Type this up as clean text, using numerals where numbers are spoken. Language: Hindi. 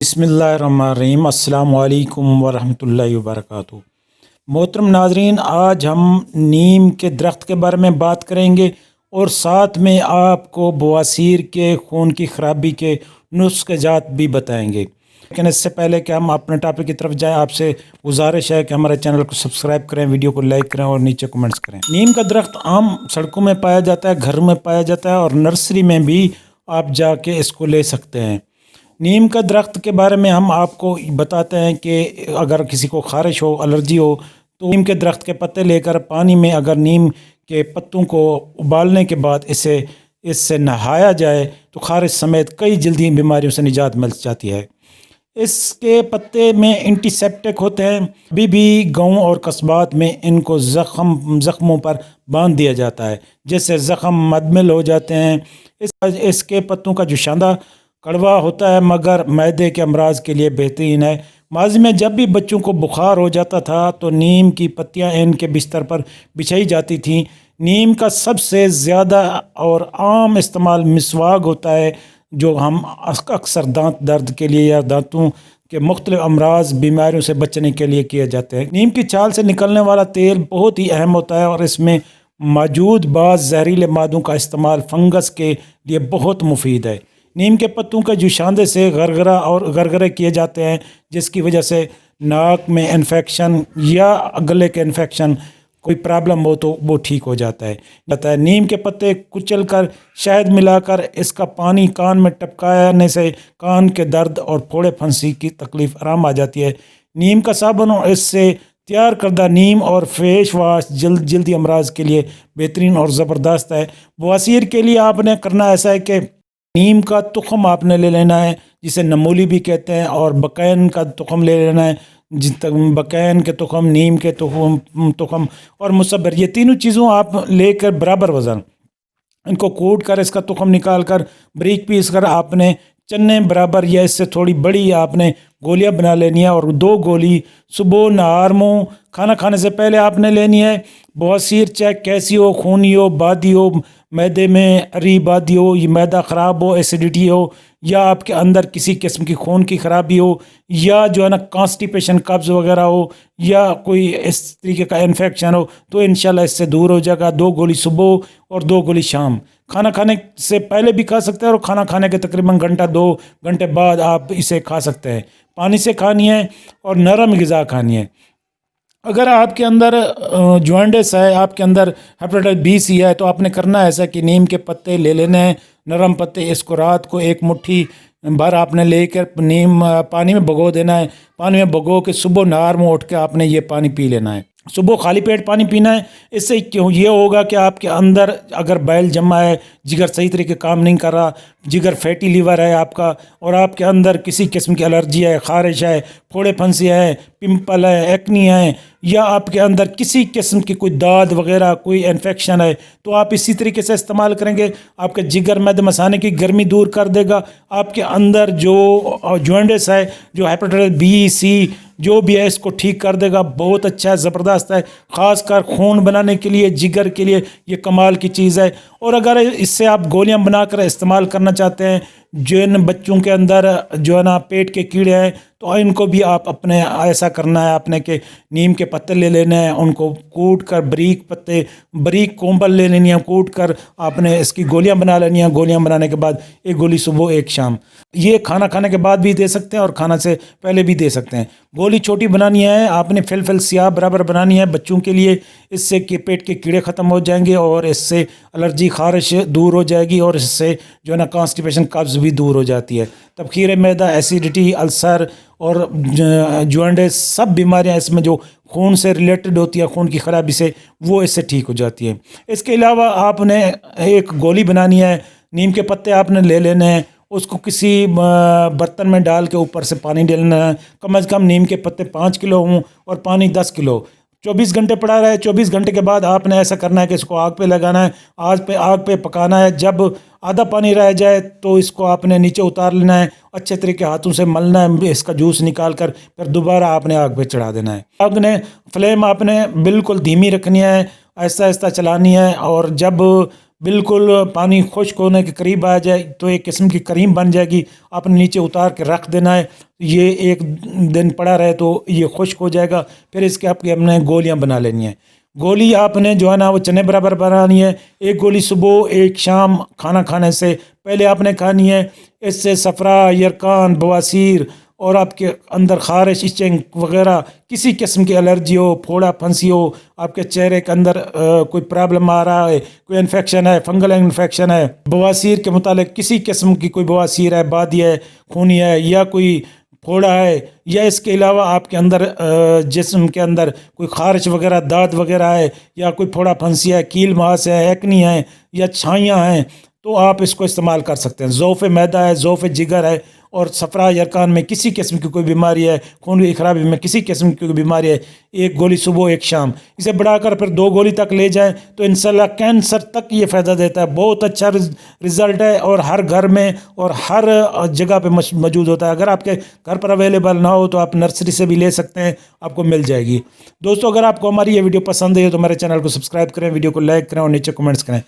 बिस्मिल्लाहिर्रहमानिर्रहीम। अस्सलामु अलैकुम वरहमतुल्लाहि वबरकातुहू। मोहतरम नाजरीन, आज हम नीम के दरख्त के बारे में बात करेंगे और साथ में आपको बवासीर के खून की ख़राबी के नुस्खे जात भी बताएंगे। लेकिन इससे पहले कि हम अपने टॉपिक की तरफ जाएं, आपसे गुजारिश है कि हमारे चैनल को सब्सक्राइब करें, वीडियो को लाइक करें और नीचे कमेंट्स करें। नीम का दरख्त आम सड़कों में पाया जाता है, घर में पाया जाता है और नर्सरी में भी आप जाके इसको ले सकते हैं। नीम का दरख्त के बारे में हम आपको बताते हैं कि अगर किसी को ख़ारिश हो, एलर्जी हो, तो नीम के दरख्त के पत्ते लेकर पानी में अगर नीम के पत्तों को उबालने के बाद इससे नहाया जाए तो ख़ारिश समेत कई जल्दी बीमारियों से निजात मिल जाती है। इसके पत्ते में एंटीसेप्टिक होते हैं। अभी भी गाँव और कस्बात में इनको ज़ख्मों पर बांध दिया जाता है, जिससे ज़ख्म मदमिल हो जाते हैं। इसके पत्तों का जुशांदा कड़वा होता है मगर मैदे के अमराज के लिए बेहतरीन है। माजी में जब भी बच्चों को बुखार हो जाता था तो नीम की पत्तियां इनके बिस्तर पर बिछाई जाती थीं। नीम का सबसे ज़्यादा और आम इस्तेमाल मिसवाक होता है, जो हम अक्सर दांत दर्द के लिए या दांतों के मुख्तलिफ अमराज बीमारियों से बचने के लिए किए जाते हैं। नीम की छाल से निकलने वाला तेल बहुत ही अहम होता है और इसमें मौजूद बाज़ जहरीले मादों का इस्तेमाल फंगस के लिए बहुत मुफीद है। नीम के पत्तों के जुशांदे से गरगरे किए जाते हैं, जिसकी वजह से नाक में इन्फेक्शन या गले के इन्फेक्शन कोई प्रॉब्लम हो तो वो ठीक हो जाता है। नीम के पत्ते कुचल कर शहद मिलाकर इसका पानी कान में टपकाने से कान के दर्द और फोड़े फंसी की तकलीफ आराम आ जाती है। नीम का साबुन और इससे तैयार करदा नीम और फेस वाश जल्दी अमराज के लिए बेहतरीन और ज़बरदस्त है। बवासीर के लिए आपने करना ऐसा है कि नीम का तुखम आपने ले लेना है, जिसे नमूली भी कहते हैं, और बकैन का तुखम ले लेना है। बकैन के तुखम, नीम के तुखम और मुसब्बर, ये तीनों चीज़ों आप लेकर बराबर वज़न इनको कूट कर इसका तुखम निकाल कर बारीक पीस कर आपने चन्ने बराबर या इससे थोड़ी बड़ी आपने गोलियां बना लेनी है और 2 गोली सुबह नहार मुँह खाना खाने से पहले आपने लेनी है। बवासीर चाहे कैसी हो, खूनी हो, बादी हो, मैदे में अरी बादी हो, ये मैदा ख़राब हो, एसिडिटी हो, या आपके अंदर किसी किस्म की खून की ख़राबी हो, या जो है ना कॉन्स्टिपेशन कब्ज़ वगैरह हो, या कोई इस तरीके का इन्फेक्शन हो, तो इंशाल्लाह इससे दूर हो जाएगा। 2 गोली सुबह और 2 गोली शाम। खाना खाने से पहले भी खा सकते हैं और खाना खाने के तकरीबन घंटा 2 घंटे बाद आप इसे खा सकते हैं। पानी से खानी है और नरम ग़िज़ा खानी है। अगर आपके अंदर जॉइंटिस है, आपके अंदर हेपेटाइटिस बी सी है, तो आपने करना ऐसा कि नीम के पत्ते ले लेने हैं, नरम पत्ते। इसको रात को 1 मुट्ठी भर आपने लेकर नीम पानी में भिगो देना है। पानी में भिगो के सुबह नहार में उठ के आपने ये पानी पी लेना है। सुबह खाली पेट पानी पीना है। इससे क्यों ये होगा कि आपके अंदर अगर बैल जमा है, जिगर सही तरीके काम नहीं कर रहा, जिगर फैटी लीवर है आपका, और आपके अंदर किसी किस्म की एलर्जी है, ख़ारिश है, फोड़े फंसी है, पिंपल है, एक्नी है, या आपके अंदर किसी किस्म की कोई दाद वगैरह कोई इन्फेक्शन है, तो आप इसी तरीके से इस्तेमाल करेंगे। आपके जिगर मैदे मसाने की गर्मी दूर कर देगा। आपके अंदर जो जॉइंटिस है, जो हेपेटाइटिस बी सी जो भी है, इसको ठीक कर देगा। बहुत अच्छा है, ज़बरदस्त है। ख़ासकर खून बनाने के लिए, जिगर के लिए ये कमाल की चीज़ है। और अगर इससे आप गोलियां बनाकर इस्तेमाल करना चाहते हैं, जिन बच्चों के अंदर जो है ना पेट के कीड़े हैं, तो इनको भी आप अपने ऐसा करना है आपने कि नीम के पत्ते ले लेने हैं, उनको कूट कर बारीक कोंबल ले लेनी है, कूट कर आपने इसकी गोलियां बना लेनी है। गोलियां बनाने के बाद 1 गोली सुबह 1 शाम, ये खाना खाने के बाद भी दे सकते हैं और खाना से पहले भी दे सकते हैं। गोली छोटी बनानी है आपने, फिल सियाह बराबर बनानी है बच्चों के लिए। इससे कि पेट के कीड़े ख़त्म हो जाएंगे और इससे एलर्जी ख़ारिश दूर हो जाएगी और इससे जो है ना कॉन्स्टिपेशन कब्ज़ भी दूर हो जाती है। तबखीर मैदा, एसिडिटी, अल्सर और जॉइंटिस, सब बीमारियां इसमें जो खून से रिलेटेड होती है, खून की ख़राबी से, वो इससे ठीक हो जाती है। इसके अलावा आपने एक गोली बनानी है। नीम के पत्ते आपने ले लेने हैं, उसको किसी बर्तन में डाल के ऊपर से पानी डालना है। कम से कम नीम के पत्ते 5 किलो हों और पानी 10 किलो। 24 घंटे पड़ा रहे। 24 घंटे के बाद आपने ऐसा करना है कि इसको आग पे लगाना है, आग पे पकाना है। जब आधा पानी रह जाए तो इसको आपने नीचे उतार लेना है, अच्छे तरीके हाथों से मलना है, इसका जूस निकाल कर फिर दोबारा आपने आग पे चढ़ा देना है। आग ने फ्लेम आपने बिल्कुल धीमी रखनी है, आहिस्ता आहिस्ता चलानी है। और जब बिल्कुल पानी खुश्क होने के करीब आ जाए तो एक किस्म की क्रीम बन जाएगी, आपने नीचे उतार के रख देना है। ये एक दिन पड़ा रहे तो ये खुश्क हो जाएगा। फिर इसके आपके हमने गोलियां बना लेनी है। गोली आपने जो है ना वो चने बराबर बनानी है। एक गोली सुबह एक शाम खाना खाने से पहले आपने खानी है। इससे सफरा, यरकान, बवासीर और आपके अंदर खारिश, इचिंग वगैरह, किसी किस्म की एलर्जी हो, फोड़ा फंसी हो, आपके चेहरे के अंदर कोई प्रॉब्लम आ रहा है, कोई इन्फेक्शन है, फंगल इन्फेक्शन है, बवासीर के मुतालिक किसी किस्म की कोई बवासीर है, बादी है, खूनी है या कोई फोड़ा है, या इसके अलावा आपके अंदर जिस्म के अंदर कोई खारिश वगैरह, दाद वगैरह है, या कोई फोड़ा फंसी है, कील मास है, एक्नी है या छाइयाँ हैं, तो आप इसको इस्तेमाल कर सकते हैं। ज़ौफ़ मैदा है, ज़ौफ़ जिगर है और सफरा यरकान में किसी किस्म की कोई बीमारी है, खून की खराबी में किसी किस्म की कोई बीमारी है, एक गोली सुबह एक शाम, इसे बढ़ाकर फिर 2 गोली तक ले जाएं तो इंशाल्लाह कैंसर तक ये फ़ायदा देता है। बहुत अच्छा रिज़ल्ट है और हर घर में और हर जगह पे मौजूद होता है। अगर आपके घर पर अवेलेबल ना हो तो आप नर्सरी से भी ले सकते हैं, आपको मिल जाएगी। दोस्तों, अगर आपको हमारी ये वीडियो पसंद है तो हमारे चैनल को सब्सक्राइब करें, वीडियो को लाइक करें और नीचे कमेंट्स करें।